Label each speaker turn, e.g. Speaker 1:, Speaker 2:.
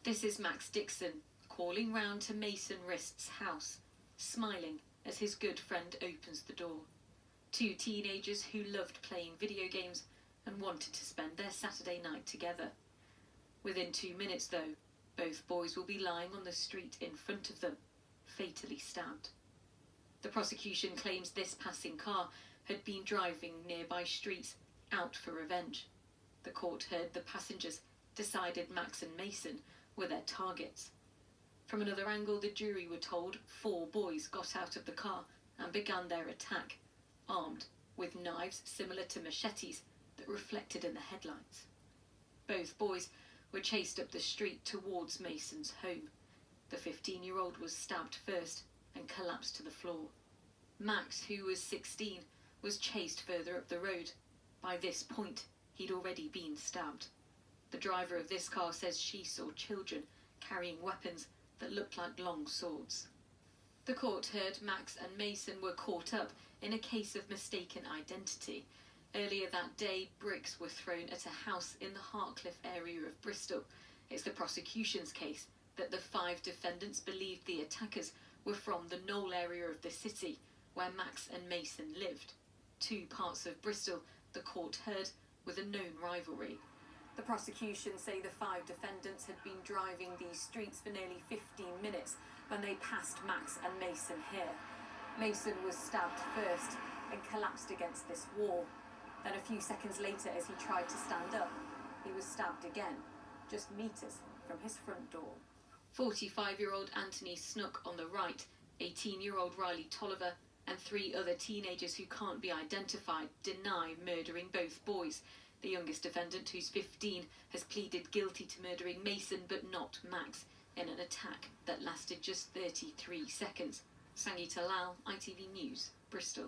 Speaker 1: This is Max Dixon calling round to Mason Rist's house, smiling as his good friend opens the door. Two teenagers who loved playing video games and wanted to spend their Saturday night together. Within 2 minutes, though, both boys will be lying on the street in front of them, fatally stabbed. The prosecution claims this passing car had been driving nearby streets out for revenge. The court heard the passengers decided Max and Mason were their targets. From another angle, the jury were told 4 boys got out of the car and began their attack, armed with knives similar to machetes that reflected in the headlights. Both boys were chased up the street towards Mason's home. The 15-year-old was stabbed first and collapsed to the floor. Max, who was 16, was chased further up the road. By this point, he'd already been stabbed. The driver of this car says she saw children carrying weapons that looked like long swords. The court heard Max and Mason were caught up in a case of mistaken identity. Earlier that day, bricks were thrown at a house in the Hartcliffe area of Bristol. It's the prosecution's case that the 5 defendants believed the attackers were from the Knoll area of the city, where Max and Mason lived. 2 parts of Bristol the court heard with a known rivalry. The prosecution say the 5 defendants had been driving these streets for nearly 15 minutes when they passed Max and Mason here. Mason was stabbed first and collapsed against this wall. Then a few seconds later, as he tried to stand up, he was stabbed again, just meters from his front door. 45-year-old Anthony Snook on the right, 18-year-old Riley Tolliver, and 3 other teenagers who can't be identified deny murdering both boys. The youngest defendant, who's 15, has pleaded guilty to murdering Mason but not Max in an attack that lasted just 33 seconds. Sangeeta Lal, ITV News, Bristol.